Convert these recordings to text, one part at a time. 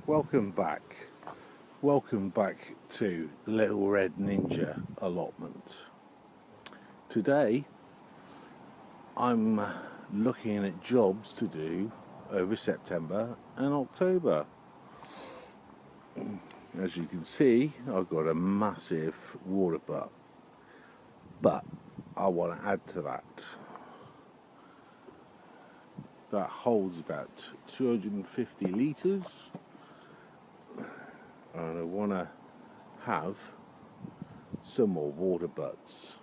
Welcome back. Welcome back to the Little Red Ninja allotment. Today I'm looking at jobs to do over September and October. As you can see, I've got a massive water butt, but I want to add to that. That holds about 250 litres, and I want to have some more water butts.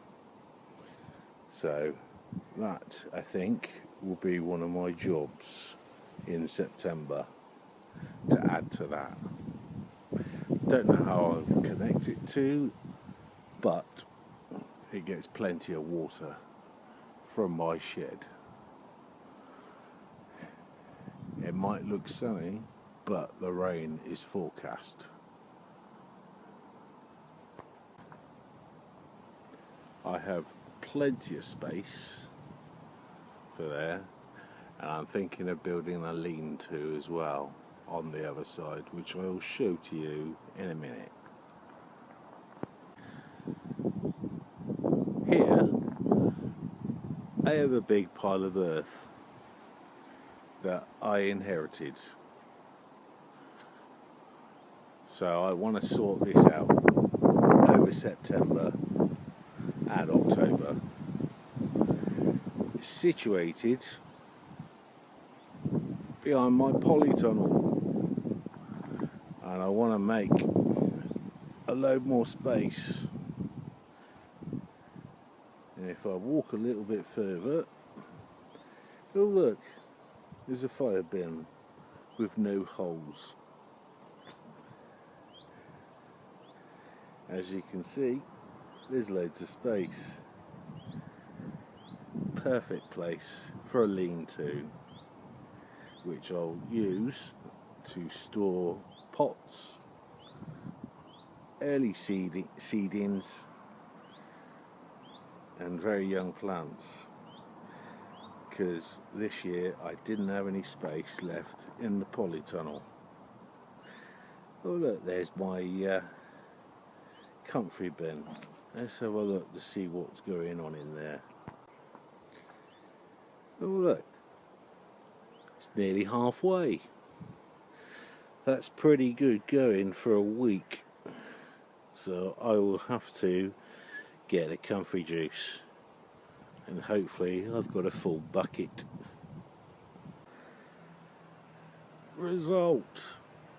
So that, I think, will be one of my jobs in September, to add to that. Don't know how I'll connect it to, but it gets plenty of water from my shed. It might look sunny, but the rain is forecast. I have plenty of space for there, and I'm thinking of building a lean-to as well on the other side, which I will show to you in a minute. Here I have a big pile of earth that I inherited, so I want to sort this out over September and October. It's situated behind my polytunnel, and I want to make a load more space. And if I walk a little bit further, oh look, there's a fire bin with no holes. As you can see, there's loads of space. Perfect place for a lean-to, which I'll use to store pots, early seedings and very young plants, because this year I didn't have any space left in the polytunnel. Oh look, there's my comfrey bin. Let's have a look to see what's going on in there. Oh look, it's nearly halfway. That's pretty good going for a week. So I will have to get a comfrey juice, and hopefully I've got a full bucket. Result.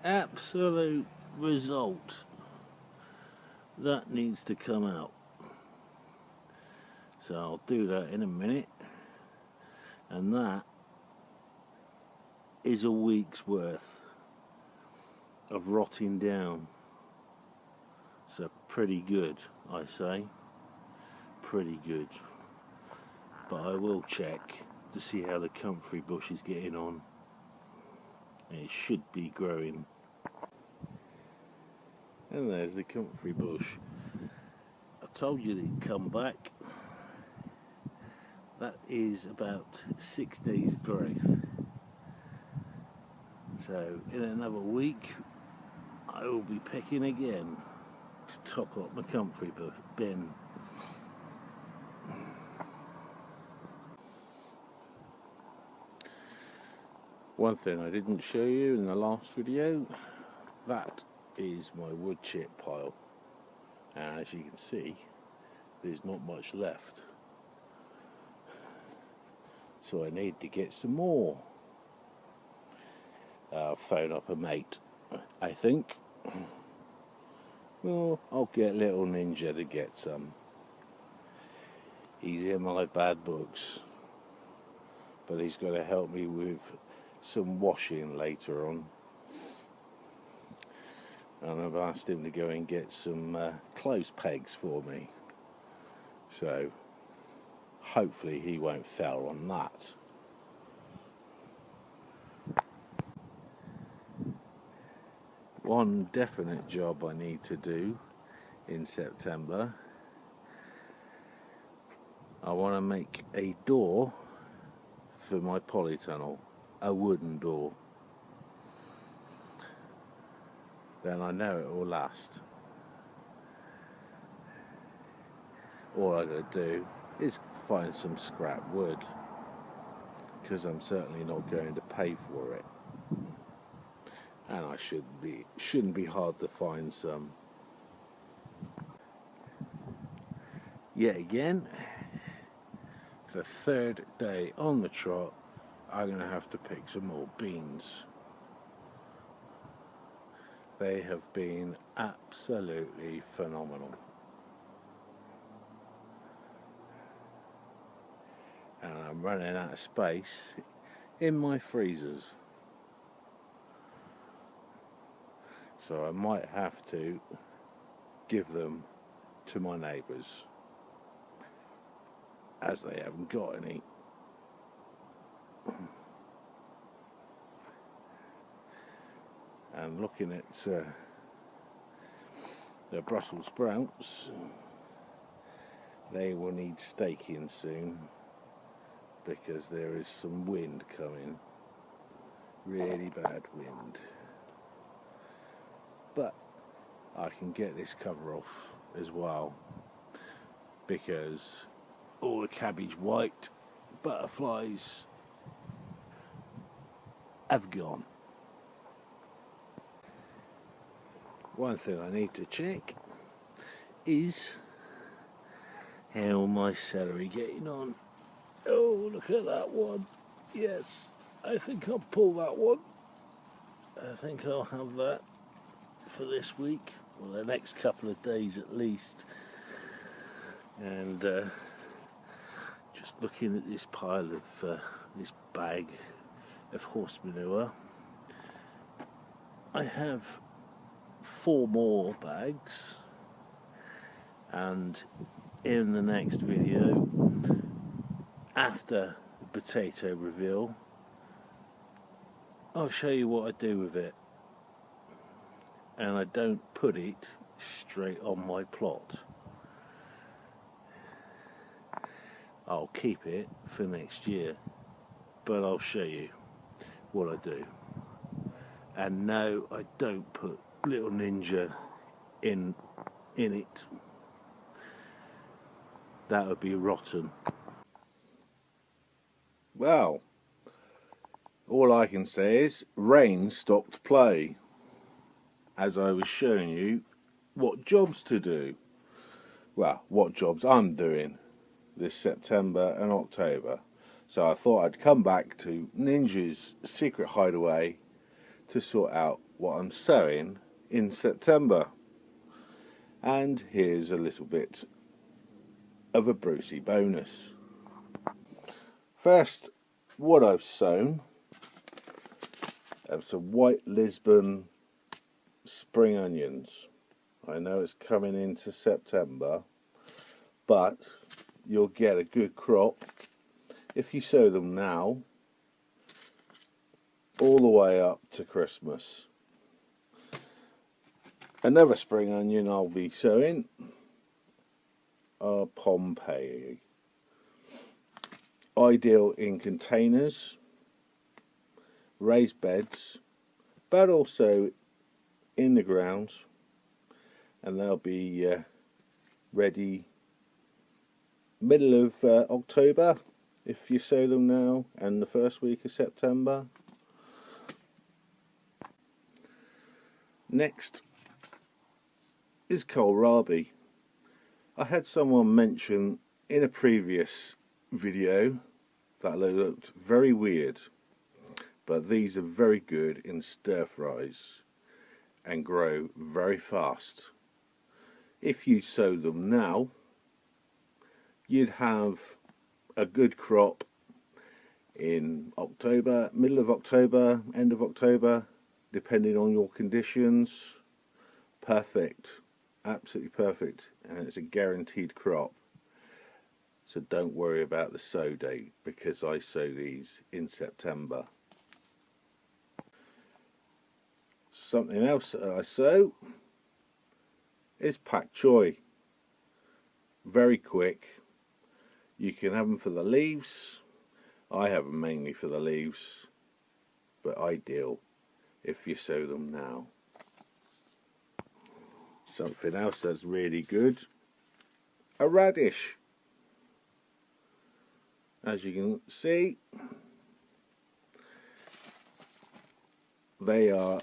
Absolute result. That needs to come out. So I'll do that in a minute, and that is a week's worth of rotting down. So pretty good, I say. Pretty good. But I will check to see how the comfrey bush is getting on. It should be growing. And there's the comfrey bush. I told you they'd come back. That is about 6 days growth. So in another week I will be picking again to top up my comfrey bin. One thing I didn't show you in the last video, that is my wood chip pile, and as you can see, there's not much left, so I need to get some more. I'll phone up a mate, I think. Well, I'll get little Ninja to get some. He's in my bad books, but he's got to help me with some washing later on. And I've asked him to go and get some clothes pegs for me, so hopefully he won't fail on that. One definite job I need to do in September, I want to make a door for my polytunnel, a wooden door. then I know it will last. All I gotta do is find some scrap wood, because I'm certainly not going to pay for it, and I shouldn't be hard to find some. Yet again, the third day on the trot, I'm gonna have to pick some more beans. They have been absolutely phenomenal. And I'm running out of space in my freezers. So I might have to give them to my neighbours, as they haven't got any. And looking at the Brussels sprouts, they will need staking soon, because there is some wind coming, really bad wind. But I can get this cover off as well, because all the cabbage white butterflies have gone. One thing I need to check is how my celery getting on. Oh, look at that one. Yes, I think I'll pull that one. I think I'll have that for this week, or the next couple of days at least. And just looking at this pile of this bag of horse manure, I have 4 more bags, and in the next video, after the potato reveal, I'll show you what I do with it. And I don't put it straight on my plot. I'll keep it for next year, but I'll show you what I do. And no, I don't put Little Ninja in it. That would be rotten. Well, all I can say is rain stopped play, as I was showing you what jobs to do. Well, what jobs I'm doing this September and October. So I thought I'd come back to Ninja's secret hideaway to sort out what I'm sowing in September. And here's a little bit of a Brucey bonus. First, what I've sown are some white Lisbon spring onions. I know it's coming into September, but you'll get a good crop if you sow them now, all the way up to Christmas. Another spring onion I'll be sowing are Pompeii. Ideal in containers, raised beds, but also in the ground, and they'll be ready middle of October if you sow them now, and the first week of September. Next is Kohlrabi. I had someone mention in a previous video that they looked very weird, but these are very good in stir fries and grow very fast. If you sow them now, you'd have a good crop in October, middle of October, end of October, depending on your conditions. Perfect, absolutely perfect, and it's a guaranteed crop. So don't worry about the sow date, because I sow these in September. Something else that I sow is pak choi. Very quick. You can have them for the leaves. I have them mainly for the leaves, but ideal if you sow them now. Something else that's really good, a radish. As you can see, they are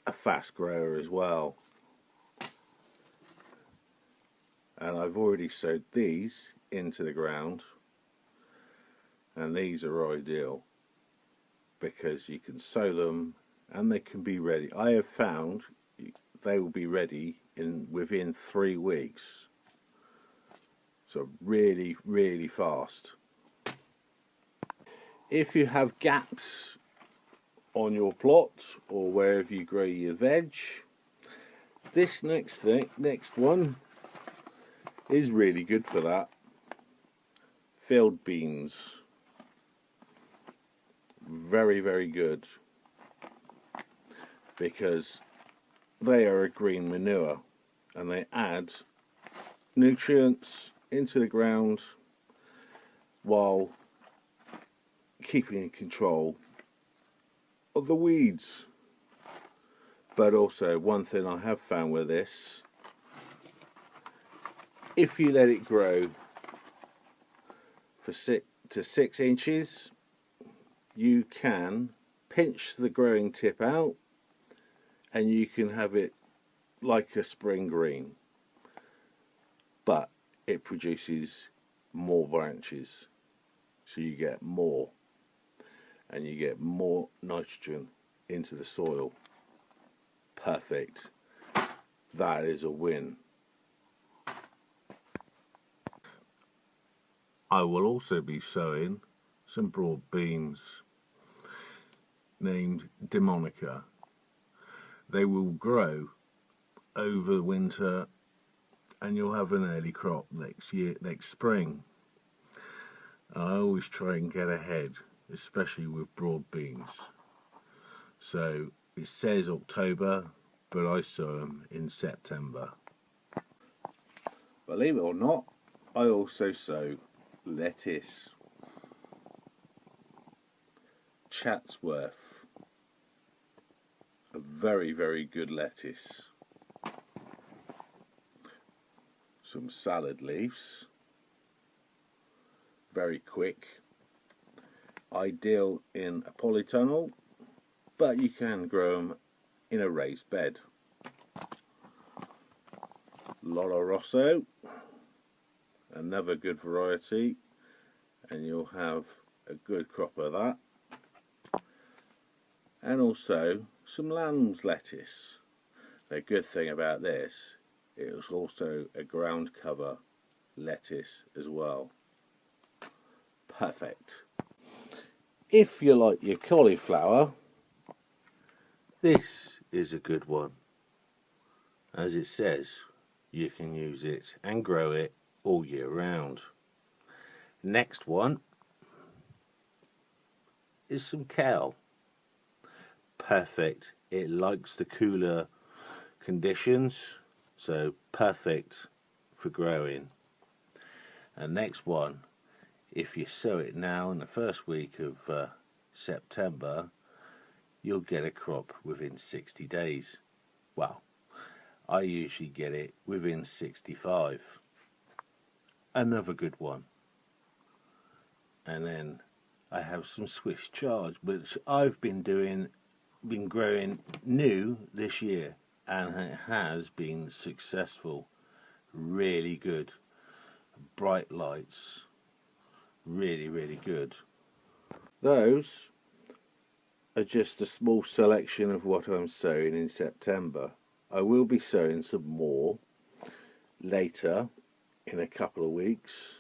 a fast grower as well. And I've already sowed these into the ground, and these are ideal because you can sow them and they can be ready. I have found they will be ready within 3 weeks. So really, really fast. If you have gaps on your plot or wherever you grow your veg, this next one is really good for that. Field beans, very, very good, because they are a green manure and they add nutrients into the ground while keeping control of the weeds. But also, one thing I have found with this, if you let it grow for 6 to 6 inches, you can pinch the growing tip out and you can have it like a spring green, but it produces more branches, so you get more, and you get more nitrogen into the soil. Perfect. That is a win. I will also be sowing some broad beans named Demonica. They will grow over the winter and you'll have an early crop next spring. I always try and get ahead, especially with broad beans. So it says October, but I sow them in September. Believe it or not, I also sow lettuce. Chatsworth, a very, very good lettuce. Some salad leaves, very quick, ideal in a polytunnel, but you can grow them in a raised bed. Lolo Rosso, another good variety, and you'll have a good crop of that. And also some lamb's lettuce. The good thing about this, it was also a ground cover lettuce as well. Perfect. If you like your cauliflower, this is a good one. As it says, you can use it and grow it all year round. Next one is some kale. Perfect. It likes the cooler conditions, so perfect for growing. And next one, if you sow it now in the first week of September, you'll get a crop within 60 days. Well, I usually get it within 65. Another good one. And then I have some Swiss Chard, which I've been growing new this year, and it has been successful. Really good. Bright lights. Really, really good. Those are just a small selection of what I'm sowing in September. I will be sowing some more later in a couple of weeks,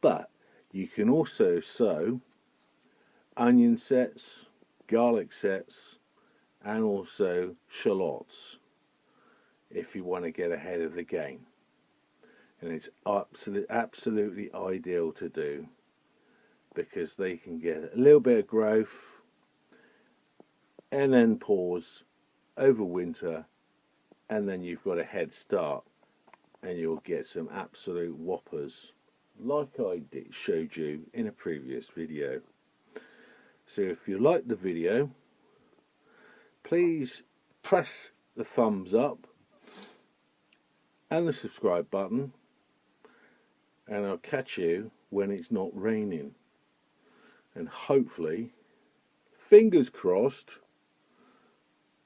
but you can also sow onion sets, garlic sets, and also shallots if you want to get ahead of the game. And it's absolutely ideal to do, because they can get a little bit of growth and then pause over winter, and then you've got a head start and you'll get some absolute whoppers like I showed you in a previous video. So if you like the video, please press the thumbs up and the subscribe button, and I'll catch you when it's not raining. And hopefully, fingers crossed,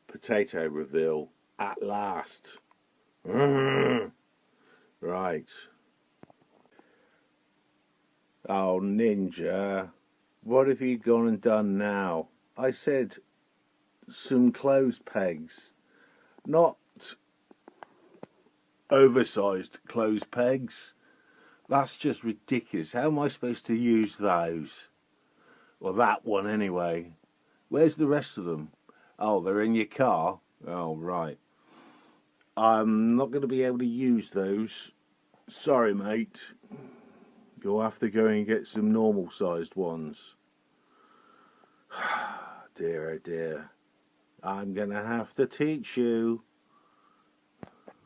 potato reveal at last. Right. Oh, Ninja, what have you gone and done now? I said some clothes pegs, not oversized clothes pegs. That's just ridiculous. How am I supposed to use those? Well, that one anyway. Where's the rest of them? Oh, they're in your car? Oh, right. I'm not going to be able to use those. Sorry, mate. You'll have to go and get some normal sized ones. Dear, oh dear. I'm going to have to teach you.